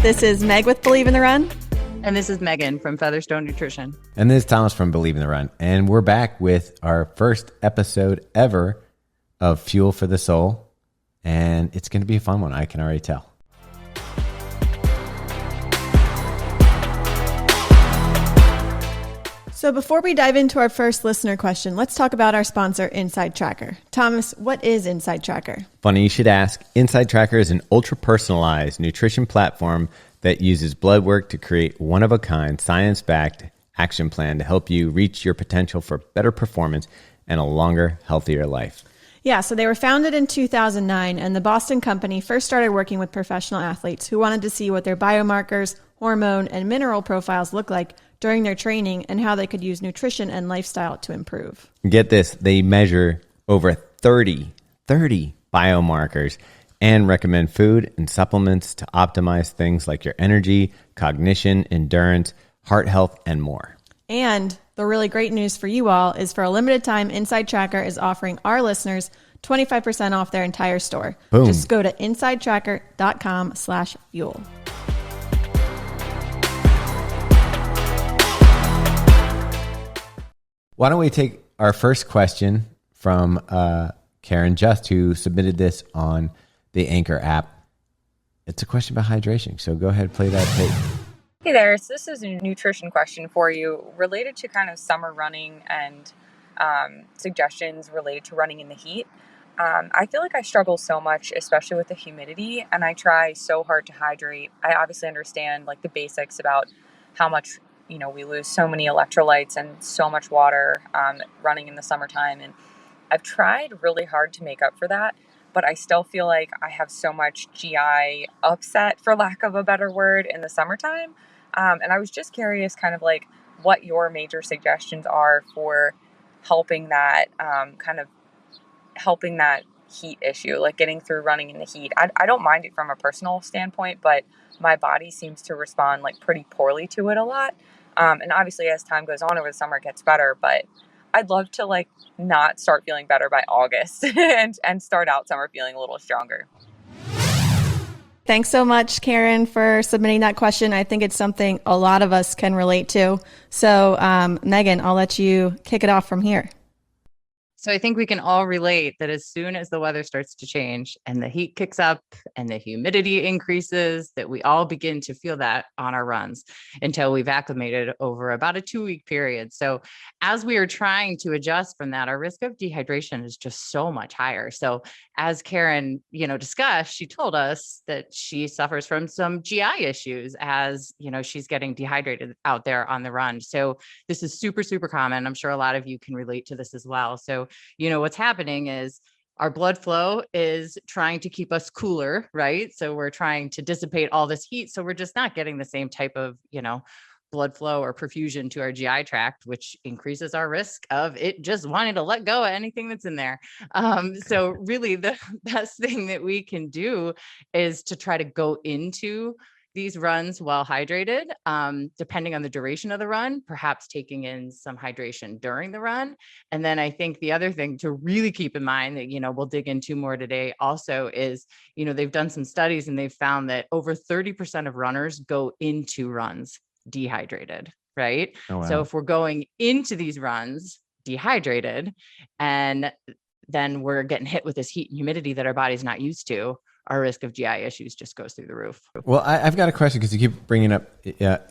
This is Meg with Believe in the Run. And this is Megan from Featherstone Nutrition. And this is Thomas from Believe in the Run. And we're back with our first episode ever of Fuel for the Soul. And it's going to be a fun one, I can already tell. So before we dive into our first listener question, let's talk about our sponsor, Inside Tracker. Thomas, what is Inside Tracker? Funny you should ask. Inside Tracker is an ultra-personalized nutrition platform that uses blood work to create one-of-a-kind, science-backed action plan to help you reach your potential for better performance and a longer, healthier life. Yeah, so they were founded in 2009, and the Boston company first started working with professional athletes who wanted to see what their biomarkers, hormone, and mineral profiles look like during their training and how they could use nutrition and lifestyle to improve. Get this, they measure over 30 biomarkers and recommend food and supplements to optimize things like your energy, cognition, endurance, heart health, and more. And the really great news for you all is for a limited time, Inside Tracker is offering our listeners 25% off their entire store. Boom. Just go to insidetracker.com/fuel. Why don't we take our first question from Karen Just, who submitted this on the Anchor app. It's a question about hydration, so go ahead and play that tape. Hey there, so this is a nutrition question for you related to kind of summer running and suggestions related to running in the heat. I feel like I struggle so much, especially with the humidity, and I try so hard to hydrate. I obviously understand like the basics about how much we lose so many electrolytes and so much water running in the summertime. And I've tried really hard to make up for that, but I still feel like I have so much GI upset, for lack of a better word, in the summertime. And I was just curious kind of like what your major suggestions are for helping that helping that heat issue, like getting through running in the heat. I don't mind it from a personal standpoint, but my body seems to respond like pretty poorly to it a lot. And obviously as time goes on over the summer, it gets better, but I'd love to like not start feeling better by August and start out summer feeling a little stronger. Thanks so much, Karen, for submitting that question. I think it's something a lot of us can relate to. So, Megan, I'll let you kick it off from here. So I think we can all relate that as soon as the weather starts to change and the heat kicks up and the humidity increases, that we all begin to feel that on our runs until we've acclimated over about a 2-week period. So as we are trying to adjust from that, our risk of dehydration is just so much higher. So as Karen, discussed, she told us that she suffers from some GI issues as, she's getting dehydrated out there on the run. So this is super, super common. I'm sure a lot of you can relate to this as well. So what's happening is our blood flow is trying to keep us cooler, right? So we're trying to dissipate all this heat. So we're just not getting the same type of, blood flow or perfusion to our GI tract, which increases our risk of it just wanting to let go of anything that's in there. So really the best thing that we can do is to try to go into these runs well hydrated, depending on the duration of the run, perhaps taking in some hydration during the run. And then I think the other thing to really keep in mind that, we'll dig into more today also is, they've done some studies and they've found that over 30% of runners go into runs dehydrated, right? Oh, wow. So if we're going into these runs dehydrated and then we're getting hit with this heat and humidity that our body's not used to, our risk of GI issues just goes through the roof. Well, I've got a question because you keep bringing up,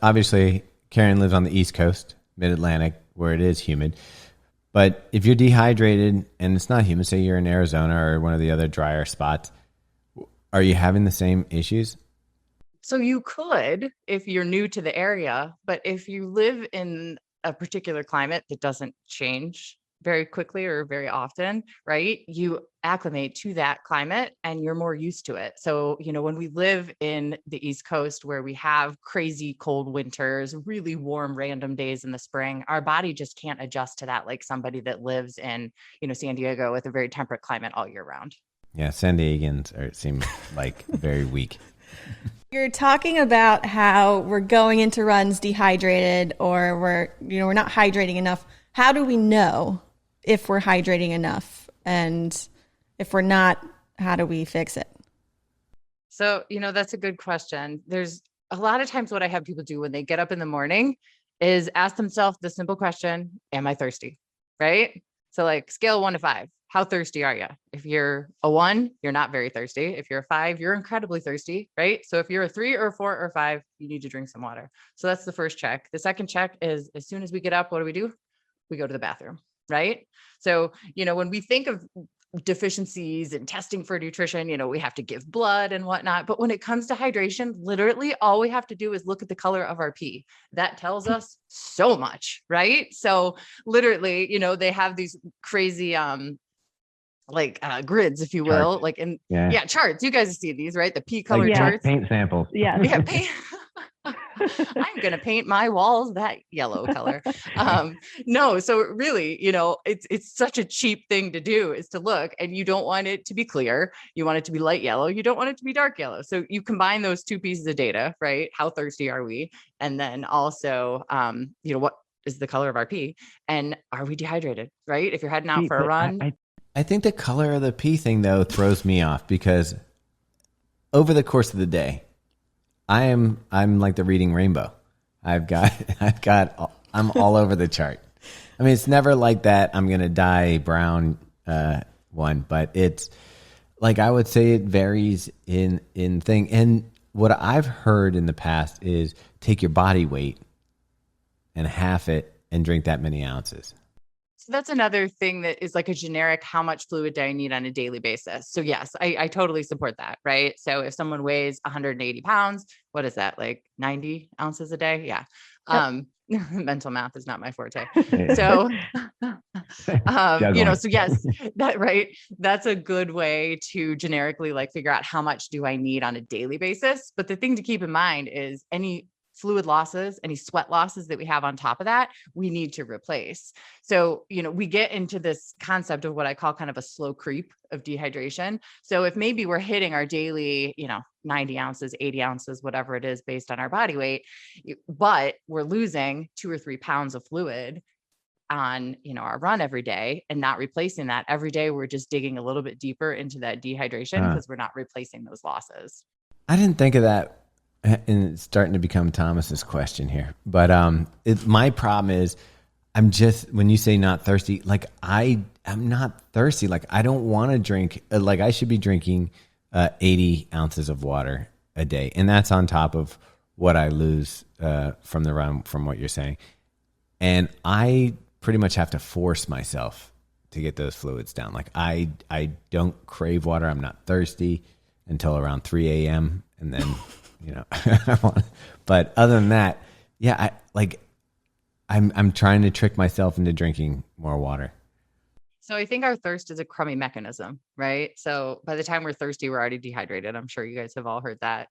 obviously, Karen lives on the East Coast, Mid-Atlantic, where it is humid. But if you're dehydrated and it's not humid, say you're in Arizona or one of the other drier spots, are you having the same issues? So you could, if you're new to the area, but if you live in a particular climate that doesn't change very quickly or very often, right? You acclimate to that climate and you're more used to it. So, when we live in the East Coast where we have crazy cold winters, really warm random days in the spring, our body just can't adjust to that like somebody that lives in, San Diego with a very temperate climate all year round. Yeah, San Diegans seem like very weak. You're talking about how we're going into runs dehydrated or we're not hydrating enough. How do we know if we're hydrating enough? And if we're not, how do we fix it? So, that's a good question. There's a lot of times what I have people do when they get up in the morning is ask themselves the simple question, am I thirsty? Right? So like scale 1 to 5, how thirsty are you? If you're a 1, you're not very thirsty. If you're a 5, you're incredibly thirsty, right? So if you're a 3 or a 4 or 5, you need to drink some water. So that's the first check. The second check is as soon as we get up, what do? We go to the bathroom, right? So, when we think of deficiencies and testing for nutrition, we have to give blood and whatnot. But when it comes to hydration, literally all we have to do is look at the color of our pee. That tells us so much, right? So literally, they have these crazy grids, if you will, charts. Charts. You guys see these, right? The pea color like charts. Paint samples. Yeah. Yeah, paint. I'm going to paint my walls that yellow color. No, so really, it's such a cheap thing to do, is to look, and you don't want it to be clear. You want it to be light yellow. You don't want it to be dark yellow. So you combine those two pieces of data, right? How thirsty are we? And then also, what is the color of our pee? And are we dehydrated, right? If you're heading out for a run. I think the color of the pee thing, though, throws me off, because over the course of the day, I'm like the reading rainbow. I'm all over the chart. I mean, it's never like that I'm going to dye brown one, but it's like, I would say it varies in thing. And what I've heard in the past is take your body weight and half it and drink that many ounces. So that's another thing that is like a generic, how much fluid do I need on a daily basis? So yes, I totally support that, right? So if someone weighs 180 pounds, what is that, like 90 ounces a day? Yeah. Yep. Mental math is not my forte. So, so yes, that's a good way to generically figure out how much do I need on a daily basis. But the thing to keep in mind is any fluid losses, any sweat losses that we have on top of that, we need to replace. So, we get into this concept of what I call kind of a slow creep of dehydration. So if maybe we're hitting our daily, 90 ounces, 80 ounces, whatever it is based on our body weight, but we're losing 2 or 3 pounds of fluid on, our run every day and not replacing that every day, we're just digging a little bit deeper into that dehydration because we're not replacing those losses. I didn't think of that. And it's starting to become Thomas's question here, but my problem is, when you say not thirsty, I'm not thirsty. I don't want to drink. I should be drinking 80 ounces of water a day, and that's on top of what I lose from the run, from what you're saying. And I pretty much have to force myself to get those fluids down. I don't crave water. I'm not thirsty until around 3 a.m. and then. But other than that, I'm trying to trick myself into drinking more water. So I think our thirst is a crummy mechanism, right? So by the time we're thirsty, we're already dehydrated. I'm sure you guys have all heard that.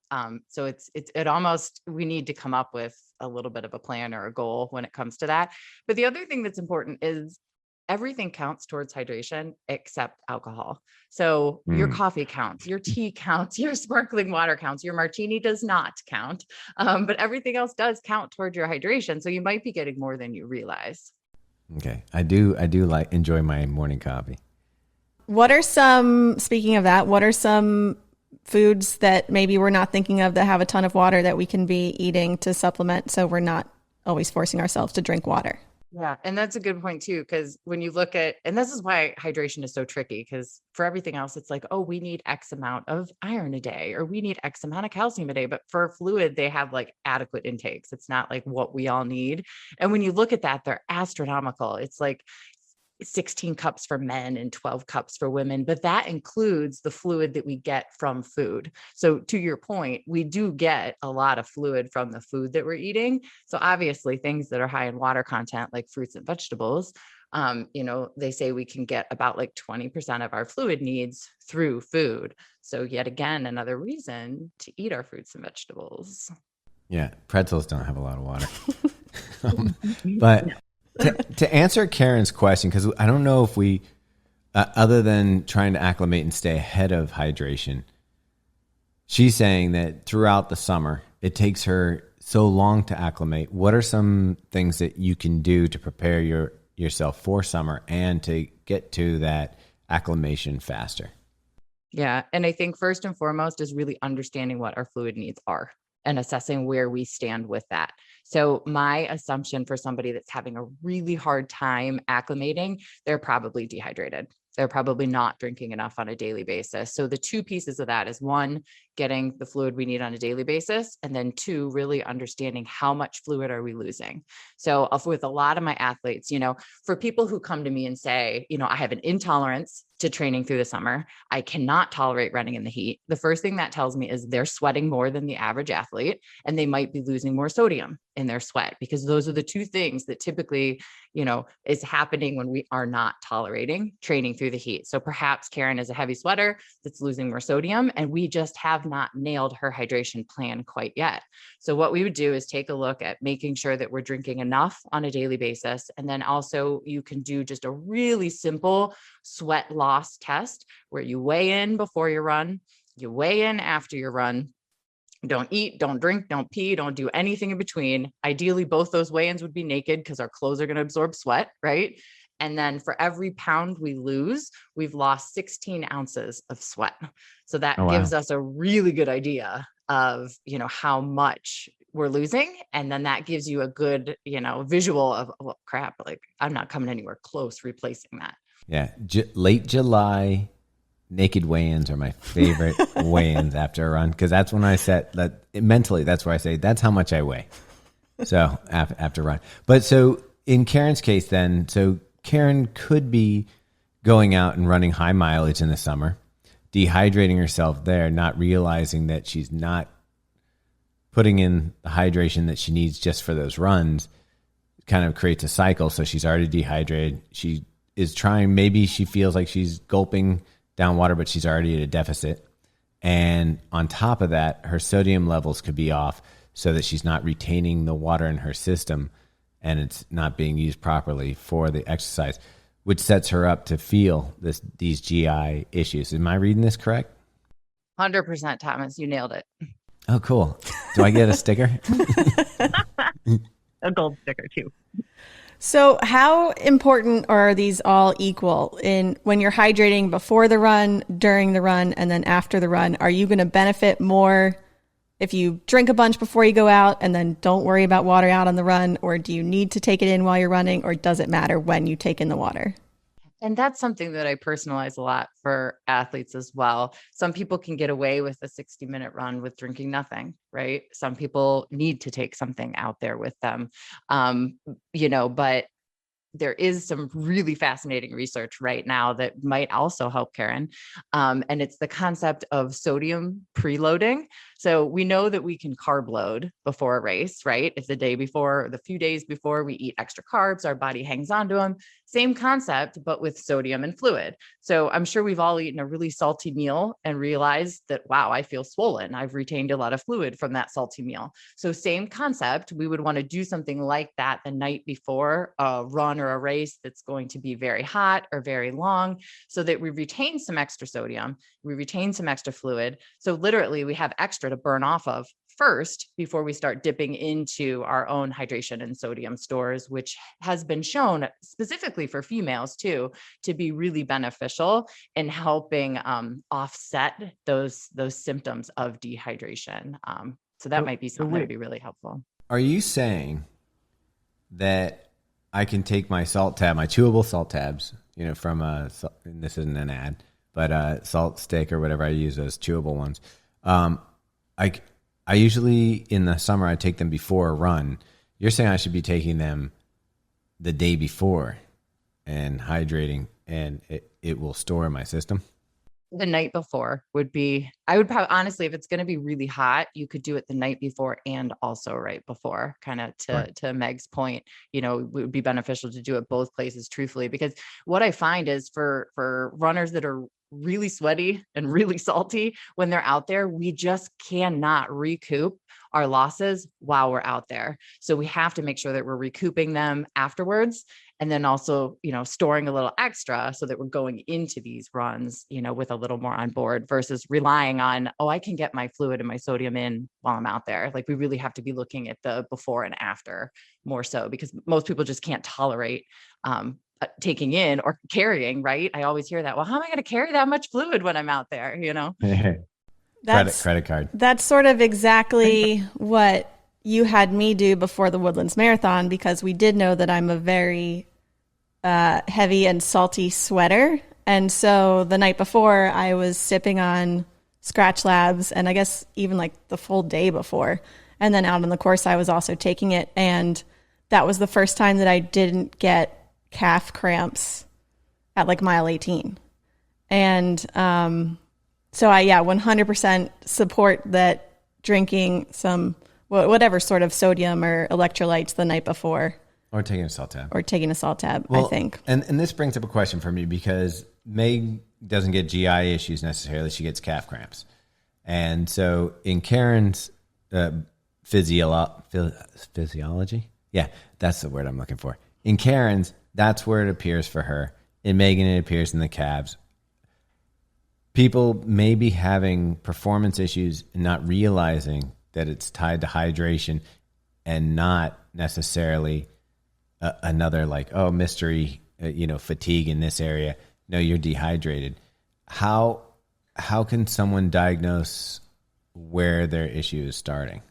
So it almost, we need to come up with a little bit of a plan or a goal when it comes to that. But the other thing that's important is everything counts towards hydration except alcohol. So your coffee counts, your tea counts, your sparkling water counts, your martini does not count. But everything else does count toward your hydration. So you might be getting more than you realize. Okay. I do enjoy my morning coffee. Speaking of that, what are some foods that maybe we're not thinking of that have a ton of water that we can be eating to supplement, so we're not always forcing ourselves to drink water? Yeah. And that's a good point too, because when you look at, and this is why hydration is so tricky, because for everything else, it's like, oh, we need X amount of iron a day, or we need X amount of calcium a day. But for fluid, they have adequate intakes. It's not what we all need. And when you look at that, they're astronomical. It's 16 cups for men and 12 cups for women, but that includes the fluid that we get from food. So to your point, we do get a lot of fluid from the food that we're eating. So obviously things that are high in water content, like fruits and vegetables, they say we can get about 20% of our fluid needs through food. So yet again, another reason to eat our fruits and vegetables. Yeah. Pretzels don't have a lot of water, but to answer Karen's question, because I don't know if we, other than trying to acclimate and stay ahead of hydration, she's saying that throughout the summer, it takes her so long to acclimate. What are some things that you can do to prepare yourself for summer and to get to that acclimation faster? Yeah. And I think first and foremost is really understanding what our fluid needs are. and assessing where we stand with that. So my assumption for somebody that's having a really hard time acclimating, they're probably dehydrated. They're probably not drinking enough on a daily basis. So the two pieces of that is one, getting the fluid we need on a daily basis. And then two, really understanding how much fluid are we losing. So with a lot of my athletes, for people who come to me and say, I have an intolerance to training through the summer, I cannot tolerate running in the heat. The first thing that tells me is they're sweating more than the average athlete, and they might be losing more sodium in their sweat, because those are the two things that typically, is happening when we are not tolerating training through the heat. So perhaps Karen is a heavy sweater that's losing more sodium, and we just have not nailed her hydration plan quite yet. So what we would do is take a look at making sure that we're drinking enough on a daily basis. And then also you can do just a really simple sweat loss test where you weigh in before your run, you weigh in after your run. Don't eat, don't drink, don't pee, don't do anything in between. Ideally, both those weigh-ins would be naked because our clothes are going to absorb sweat, right? And then for every pound we lose, we've lost 16 ounces of sweat. So that gives us a really good idea of, how much we're losing. And then that gives you a good, visual of, well, crap, like I'm not coming anywhere close replacing that. Yeah. Late July naked weigh-ins are my favorite weigh-ins after a run, because that's when I set that mentally. That's where I say that's how much I weigh. So after a run. But so in Karen's case, then, so Karen could be going out and running high mileage in the summer, dehydrating herself there, not realizing that she's not putting in the hydration that she needs just for those runs. Kind of creates a cycle. So she's already dehydrated. She is trying, maybe she feels like she's gulping down water, but she's already at a deficit. And on top of that, her sodium levels could be off so that she's not retaining the water in her system and it's not being used properly for the exercise, which sets her up to feel these GI issues. Am I reading this correct? 100%, Thomas, you nailed it. Oh, cool. Do I get a sticker? A gold sticker too. So how important are these all equal in when you're hydrating before the run, during the run, and then after the run? Are you going to benefit more if you drink a bunch before you go out and then don't worry about water out on the run? Or do you need to take it in while you're running, or does it matter when you take in the water? And that's something that I personalize a lot for athletes as well. Some people can get away with a 60-minute run with drinking nothing, right? Some people need to take something out there with them, but there is some really fascinating research right now that might also help Karen. And it's the concept of sodium preloading. So we know that we can carb load before a race, right? If the day before, or the few days before we eat extra carbs, our body hangs on to them. Same concept, but with sodium and fluid. So I'm sure we've all eaten a really salty meal and realized that, wow, I feel swollen. I've retained a lot of fluid from that salty meal. So same concept, we would want to do something like that the night before a run or a race that's going to be very hot or very long, so that we retain some extra sodium, we retain some extra fluid. So literally we have extra to burn off of first before we start dipping into our own hydration and sodium stores, which has been shown specifically for females too, to be really beneficial in helping offset those symptoms of dehydration. So that might be something that would be really helpful. Are you saying that I can take my salt tab, my chewable salt tabs, from and this isn't an ad, but a salt stick or whatever I use, those chewable ones. I usually in the summer, I take them before a run. You're saying I should be taking them the day before and hydrating, and it will store in my system? The night before would be, I would probably, honestly, if it's going to be really hot, you could do it the night before and also right before, kind of to Meg's point, it would be beneficial to do it both places, truthfully, because what I find is for runners that are really sweaty and really salty, when they're out there, we just cannot recoup our losses while we're out there. So we have to make sure that we're recouping them afterwards. And then also, storing a little extra so that we're going into these runs, with a little more on board versus relying on, I can get my fluid and my sodium in while I'm out there. Like we really have to be looking at the before and after more so, because most people just can't tolerate taking in or carrying, right? I always hear that. Well, how am I going to carry that much fluid when I'm out there? credit card. That's sort of exactly what you had me do before the Woodlands Marathon, because we did know that I'm a very heavy and salty sweater. And so the night before, I was sipping on Scratch Labs, and I guess even like the full day before. And then out on the course, I was also taking it. And that was the first time that I didn't get calf cramps at like mile 18. And so I 100% support that drinking some whatever sort of sodium or electrolytes the night before. Or taking a salt tab. I think. And this brings up a question for me, because Meg doesn't get GI issues necessarily. She gets calf cramps. And so in Karen's physiology, yeah, that's the word I'm looking for. In Karen's, that's where it appears for her. In Megan, it appears in the calves. People may be having performance issues and not realizing that it's tied to hydration, and not necessarily another mystery, fatigue in this area. No, you're dehydrated. How can someone diagnose where their issue is starting?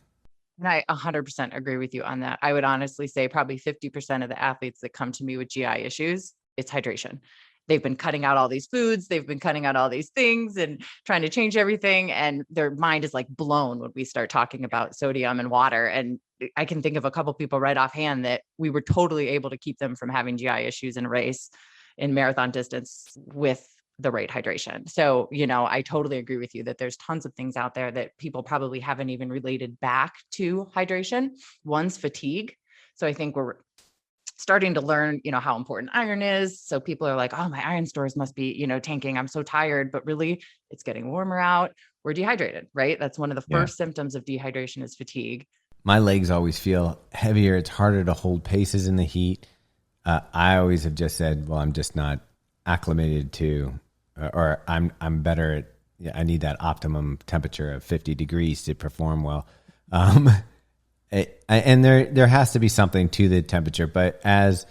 And I 100% agree with you on that. I would honestly say probably 50% of the athletes that come to me with GI issues, it's hydration. They've been cutting out all these foods, they've been cutting out all these things and trying to change everything. And their mind is like blown when we start talking about sodium and water. And I can think of a couple people right offhand that we were totally able to keep them from having GI issues in a race in marathon distance with the right hydration. So, I totally agree with you that there's tons of things out there that people probably haven't even related back to hydration. One's fatigue. So I think we're starting to learn, how important iron is. So people are like, oh, my iron stores must be, tanking. I'm so tired, but really it's getting warmer out. We're dehydrated, right? That's one of the first symptoms of dehydration is fatigue. My legs always feel heavier. It's harder to hold paces in the heat. I always have just said, well, I'm just not acclimated to, or I'm better at, I need that optimum temperature of 50 degrees to perform well. And there has to be something to the temperature, but as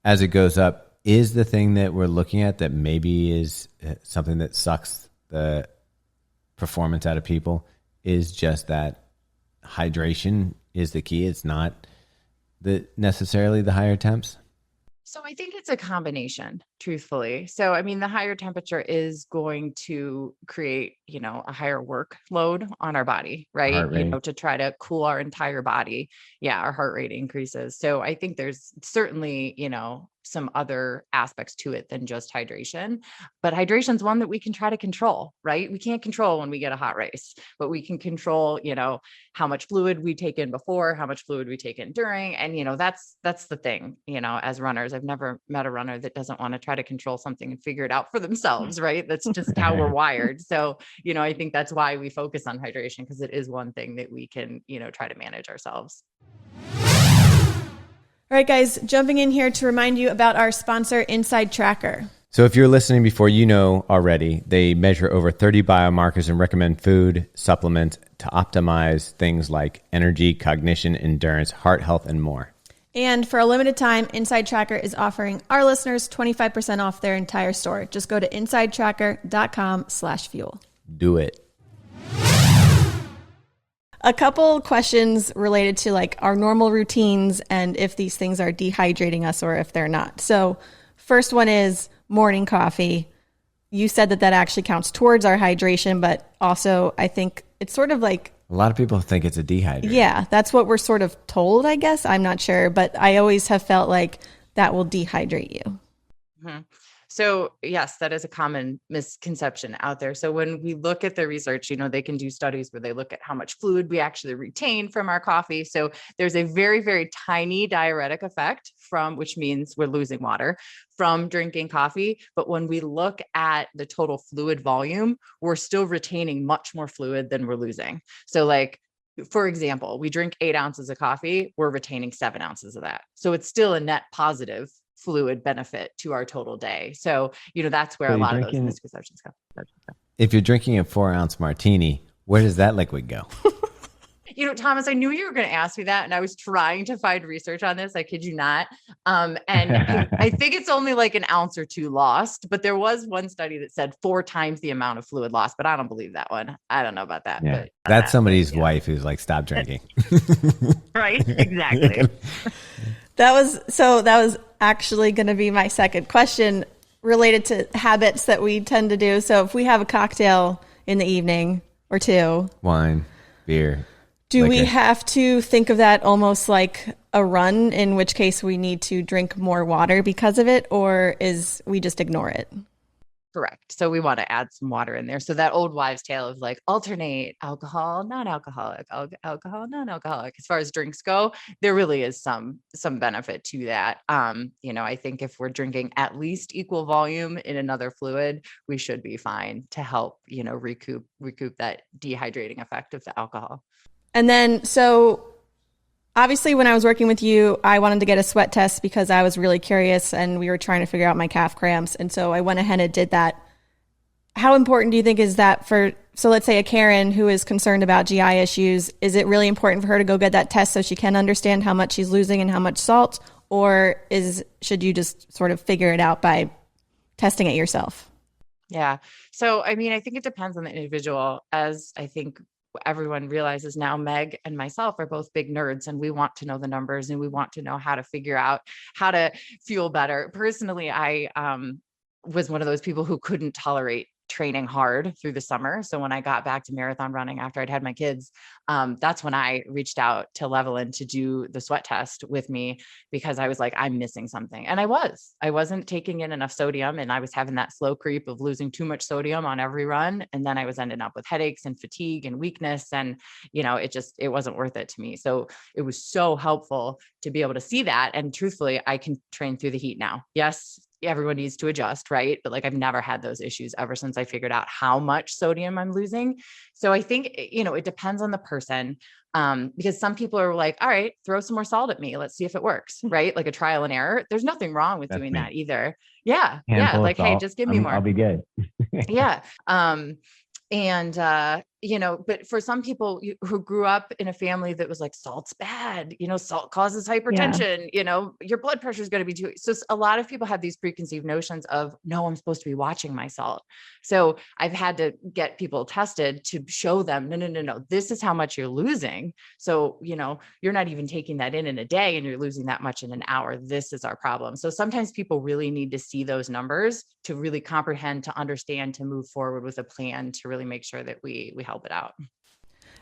it goes up, is the thing that we're looking at that maybe is something that sucks the performance out of people is just that hydration is the key. It's not necessarily the higher temps. So I think it's a combination, truthfully. So, I mean, the higher temperature is going to create, a higher workload on our body, right? To try to cool our entire body. Yeah, our heart rate increases. So I think there's certainly, some other aspects to it than just hydration. But hydration is one that we can try to control, right? We can't control when we get a hot race, but we can control, how much fluid we take in before, how much fluid we take in during. And, that's the thing, as runners, I've never met a runner that doesn't want to try to control something and figure it out for themselves, right? That's just how we're wired. So, I think that's why we focus on hydration, because it is one thing that we can, try to manage ourselves. All right, guys, jumping in here to remind you about our sponsor, Inside Tracker. So if you're listening before you know already, they measure over 30 biomarkers and recommend food, supplements to optimize things like energy, cognition, endurance, heart health, and more. And for a limited time, Inside Tracker is offering our listeners 25% off their entire store. Just go to insidetracker.com/fuel. Do it. A couple questions related to like our normal routines and if these things are dehydrating us or if they're not. So first one is morning coffee. You said that actually counts towards our hydration, but also I think it's sort of like... A lot of people think it's a dehydrator. Yeah, that's what we're sort of told, I guess. I'm not sure, but I always have felt like that will dehydrate you. Mm-hmm. So yes, that is a common misconception out there. So when we look at the research, they can do studies where they look at how much fluid we actually retain from our coffee. So there's a very, very tiny diuretic effect which means we're losing water from drinking coffee. But when we look at the total fluid volume, we're still retaining much more fluid than we're losing. So for example, we drink 8 ounces of coffee, we're retaining 7 ounces of that. So it's still a net positive fluid benefit to our total day. So, that's where a lot of those misconceptions come. If you're drinking a 4-ounce martini, where does that liquid go? Thomas, I knew you were going to ask me that. And I was trying to find research on this. I kid you not. I think it's only like an ounce or two lost, but there was one study that said 4 times the amount of fluid lost, but I don't believe that one. I don't know about that. Yeah. But That's somebody's wife who's like, stop drinking. Right. Exactly. That was actually going to be my second question related to habits that we tend to do. So if we have a cocktail in the evening or two, Wine, beer. do we liquor. have to think of that almost like a run, in which case we need to drink more water because of it, or is we just ignore it? Correct. So we want to add some water in there. So that old wives' tale of like alternate alcohol, non-alcoholic, alcohol, non-alcoholic. As far as drinks go, there really is some benefit to that. I think if we're drinking at least equal volume in another fluid, we should be fine to help, recoup that dehydrating effect of the alcohol. And then, so obviously when I was working with you, I wanted to get a sweat test because I was really curious and we were trying to figure out my calf cramps. And so I went ahead and did that. How important do you think is that so let's say a Karen who is concerned about GI issues, is it really important for her to go get that test so she can understand how much she's losing and how much salt? Or should you just sort of figure it out by testing it yourself? Yeah. So, I think it depends on the individual. As I think everyone realizes now, Meg and myself are both big nerds, and we want to know the numbers and we want to know how to figure out how to feel better. Personally, I was one of those people who couldn't tolerate training hard through the summer. So when I got back to marathon running after I'd had my kids, that's when I reached out to Levelland to do the sweat test with me, because I was like, I'm missing something. And I wasn't taking in enough sodium, and I was having that slow creep of losing too much sodium on every run. And then I was ending up with headaches and fatigue and weakness. And, it wasn't worth it to me. So it was so helpful to be able to see that. And truthfully, I can train through the heat now. Yes, everyone needs to adjust, right? But like, I've never had those issues ever since I figured out how much sodium I'm losing. So I think, it depends on the person. Because some people are like, all right, throw some more salt at me. Let's see if it works, right? Like a trial and error. There's nothing wrong with doing that either. Yeah. Handful of Like, hey, salt, just give me more. I'll be good. Yeah. But for some people who grew up in a family that was like, salt's bad, salt causes hypertension, your blood pressure is going to be too. So a lot of people have these preconceived notions of, no, I'm supposed to be watching my salt. So I've had to get people tested to show them, no, this is how much you're losing. So, you're not even taking that in a day and you're losing that much in an hour. This is our problem. So sometimes people really need to see those numbers to really comprehend, to understand, to move forward with a plan to really make sure that we help it out.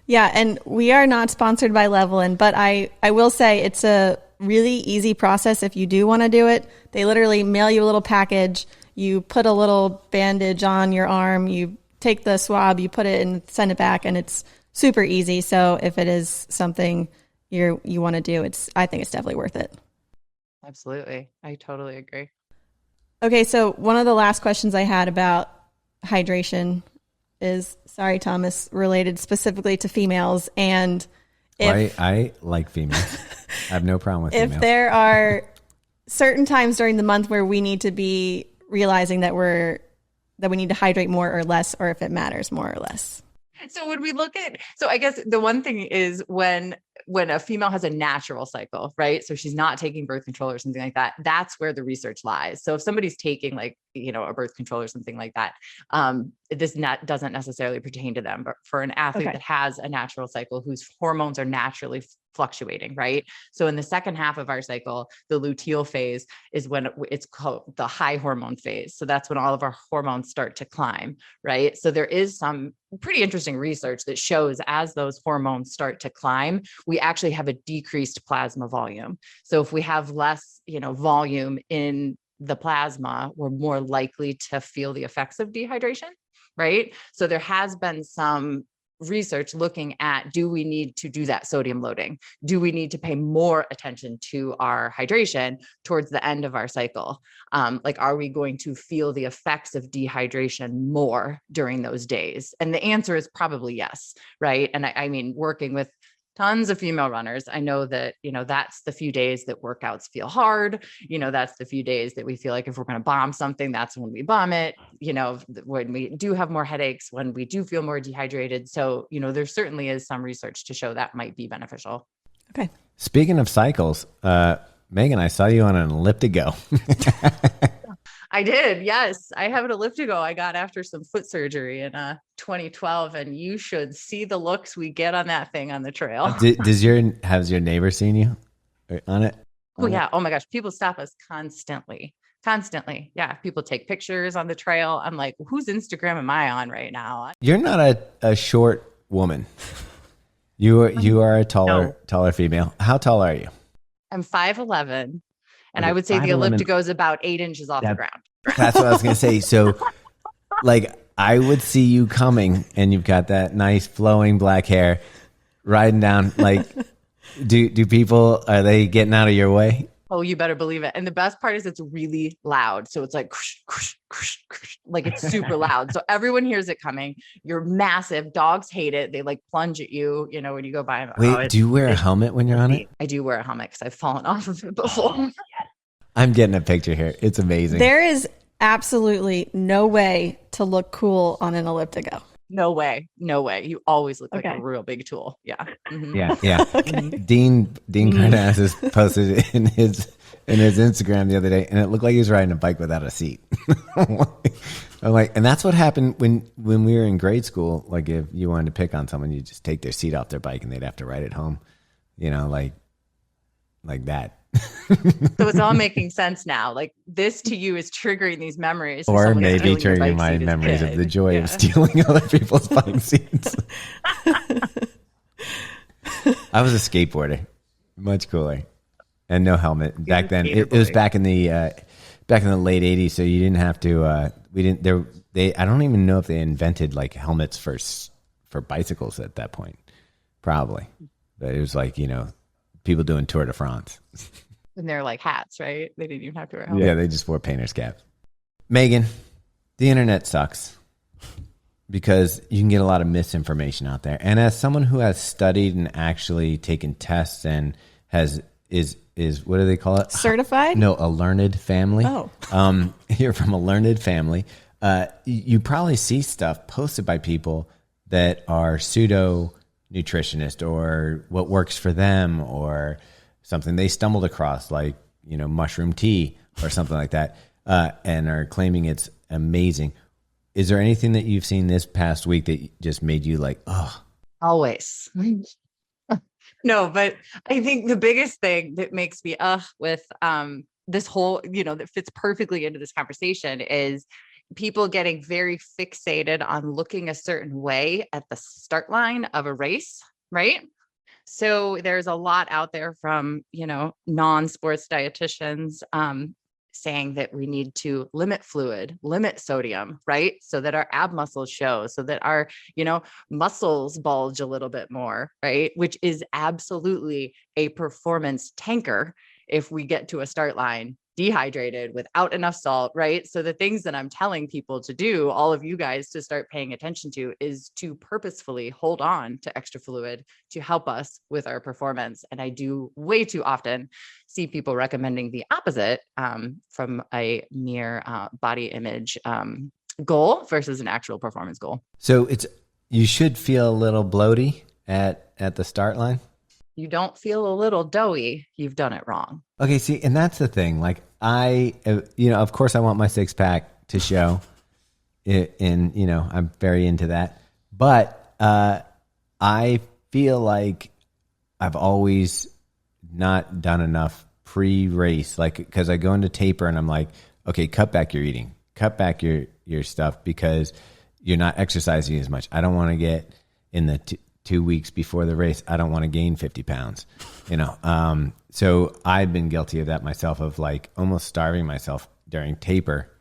Yeah. And we are not sponsored by Levelland, but I will say it's a really easy process if you do want to do it. They literally mail you a little package. You put a little bandage on your arm, you take the swab, you put it and send it back, and it's super easy. So if it is something you want to do, I think it's definitely worth it. Absolutely. I totally agree. Okay. So one of the last questions I had about hydration is, sorry, Thomas, related specifically to females. And I like females. I have no problem with females. If there are certain times during the month where we need to be realizing that we need to hydrate more or less, or if it matters more or less. So when we look at, I guess the one thing is when a female has a natural cycle, right? So she's not taking birth control or something like that. That's where the research lies. So if somebody's taking a birth control or something like that, this doesn't necessarily pertain to them. But for an athlete that has a natural cycle, whose hormones are naturally fluctuating, right? So in the second half of our cycle, the luteal phase is when it's called the high hormone phase. So that's when all of our hormones start to climb, right? So there is some pretty interesting research that shows as those hormones start to climb, we actually have a decreased plasma volume. So if we have less, volume in the plasma, we're more likely to feel the effects of dehydration, right? So there has been some research looking at, do we need to do that sodium loading? Do we need to pay more attention to our hydration towards the end of our cycle? Are we going to feel the effects of dehydration more during those days? And the answer is probably yes, right? And I mean, working with tons of female runners. I know that, that's the few days that workouts feel hard. That's the few days that we feel like if we're going to bomb something, that's when we bomb it, when we do have more headaches, when we do feel more dehydrated. So, there certainly is some research to show that might be beneficial. Okay. Speaking of cycles, Megan, I saw you on an elliptigo. I did. Yes. I have an elliptigo I got after some foot surgery in 2012, and you should see the looks we get on that thing on the trail. Has your neighbor seen you on it? Oh yeah. Oh my gosh. People stop us constantly. Yeah. People take pictures on the trail. I'm like, whose Instagram am I on right now? You're not a short woman. You are a taller female. How tall are you? I'm 5'11". And I would say the elliptigo is about 8 inches off the ground. That's what I was going to say. So like I would see you coming and you've got that nice flowing black hair riding down. Like, do people, are they getting out of your way? Oh, you better believe it. And the best part is it's really loud. So it's like, like it's super loud. So everyone hears it coming. You're massive. Dogs hate it. They like plunge at you, when you go by them. Wait, do you wear a helmet when you're on it? I do wear a helmet because I've fallen off of it before. I'm getting a picture here. It's amazing. There is absolutely no way to look cool on an elliptigo. No way. You always look like a real big tool. Yeah. Mm-hmm. Yeah. Okay. Dean Cardenas posted in his Instagram the other day, and it looked like he was riding a bike without a seat. I'm like, and that's what happened when we were in grade school. Like, if you wanted to pick on someone, you just take their seat off their bike, and they'd have to ride it home. Like that. So it's all making sense now. Like this to you is triggering these memories. Or maybe triggering my memories of the joy of stealing other people's bike seats. I was a skateboarder. Much cooler. And no helmet. Back then. It was back in the late 80s, so you didn't have to I don't even know if they invented like helmets for bicycles at that point. Probably. But it was like, people doing Tour de France. And they're like hats, right? They didn't even have to wear helmets. Yeah, they just wore painter's caps. Megan, the internet sucks because you can get a lot of misinformation out there. And as someone who has studied and actually taken tests and is what do they call it? Certified? No, a learned family. Oh. You're from a learned family. You probably see stuff posted by people that are pseudo nutritionist or what works for them or something they stumbled across, like, mushroom tea or something like that, and are claiming it's amazing. Is there anything that you've seen this past week that just made you like, oh? Always. No, but I think the biggest thing that makes me with this whole, that fits perfectly into this conversation is people getting very fixated on looking a certain way at the start line of a race, right? So there's a lot out there from, non-sports dietitians saying that we need to limit fluid, limit sodium, right? So that our ab muscles show, so that our, muscles bulge a little bit more, right? Which is absolutely a performance tanker if we get to a start line dehydrated without enough salt, right? So the things that I'm telling people to do, all of you guys to start paying attention to, is to purposefully hold on to extra fluid to help us with our performance. And I do way too often see people recommending the opposite from a mere body image goal versus an actual performance goal. So you should feel a little bloaty at the start line. You don't feel a little doughy, you've done it wrong. Okay, see, and that's the thing. Like of course I want my six pack to show it, and I'm very into that. But I feel like I've always not done enough pre-race, like, because I go into taper and I'm like, okay, cut back your eating, cut back your stuff, because you're not exercising as much. I don't want to get in the 2 weeks before the race, I don't want to gain 50 pounds, So I've been guilty of that myself, of like almost starving myself during taper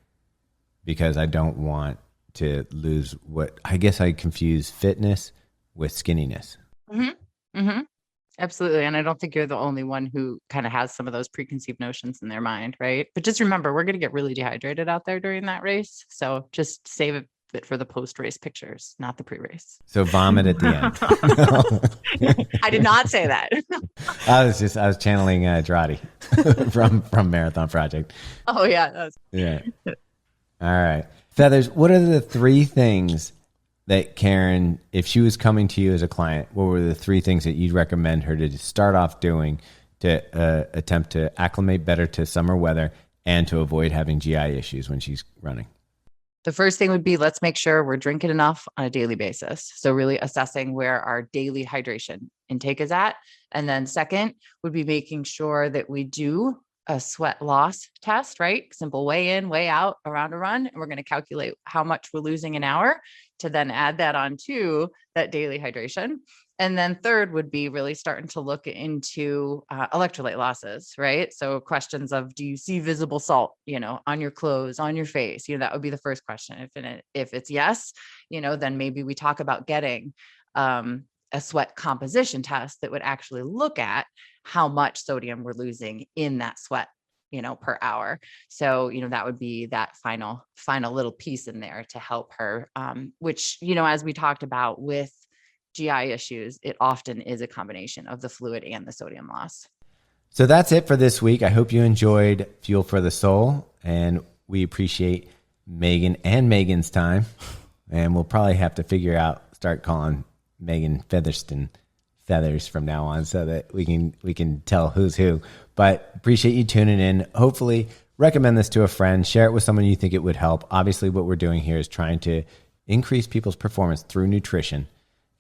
because I don't want to lose what I guess I confuse fitness with skinniness. Mm-hmm. Mm-hmm. Absolutely. And I don't think you're the only one who kind of has some of those preconceived notions in their mind, right? But just remember, we're going to get really dehydrated out there during that race. So just save fit for the post-race pictures, not the pre-race. So vomit at the end. I did not say that. I was channeling Drati from Marathon Project. Oh yeah. Yeah. All right. Feathers, what are the 3 things that Karen, if she was coming to you as a client, what were the 3 things that you'd recommend her to start off doing to attempt to acclimate better to summer weather and to avoid having GI issues when she's running? The first thing would be, let's make sure we're drinking enough on a daily basis. So really assessing where our daily hydration intake is at. And then second would be making sure that we do a sweat loss test, right? Simple weigh in, weigh out around a run. And we're going to calculate how much we're losing an hour to then add that onto that daily hydration. And then third would be really starting to look into electrolyte losses, right? So questions of, do you see visible salt, on your clothes, on your face? That would be the first question. If it's yes, then maybe we talk about getting a sweat composition test that would actually look at how much sodium we're losing in that sweat, per hour. So, that would be that final little piece in there to help her, which, as we talked about with GI issues, it often is a combination of the fluid and the sodium loss. So that's it for this week. I hope you enjoyed Fuel for the Soul, and we appreciate Megan and Megan's time. And we'll probably have to start calling Megan Featherston Feathers from now on so that we can tell who's who. But appreciate you tuning in. Hopefully recommend this to a friend, share it with someone you think it would help. Obviously what we're doing here is trying to increase people's performance through nutrition.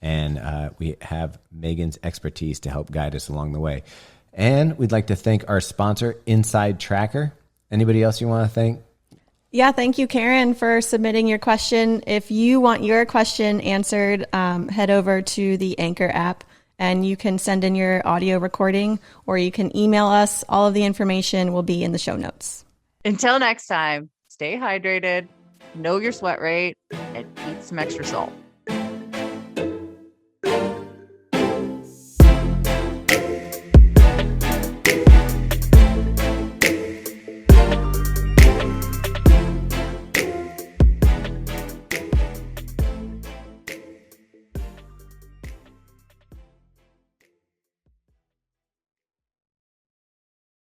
And we have Megan's expertise to help guide us along the way. And we'd like to thank our sponsor, Inside Tracker. Anybody else you want to thank? Yeah, thank you, Karen, for submitting your question. If you want your question answered, head over to the Anchor app and you can send in your audio recording, or you can email us. All of the information will be in the show notes. Until next time, stay hydrated, know your sweat rate, and eat some extra salt.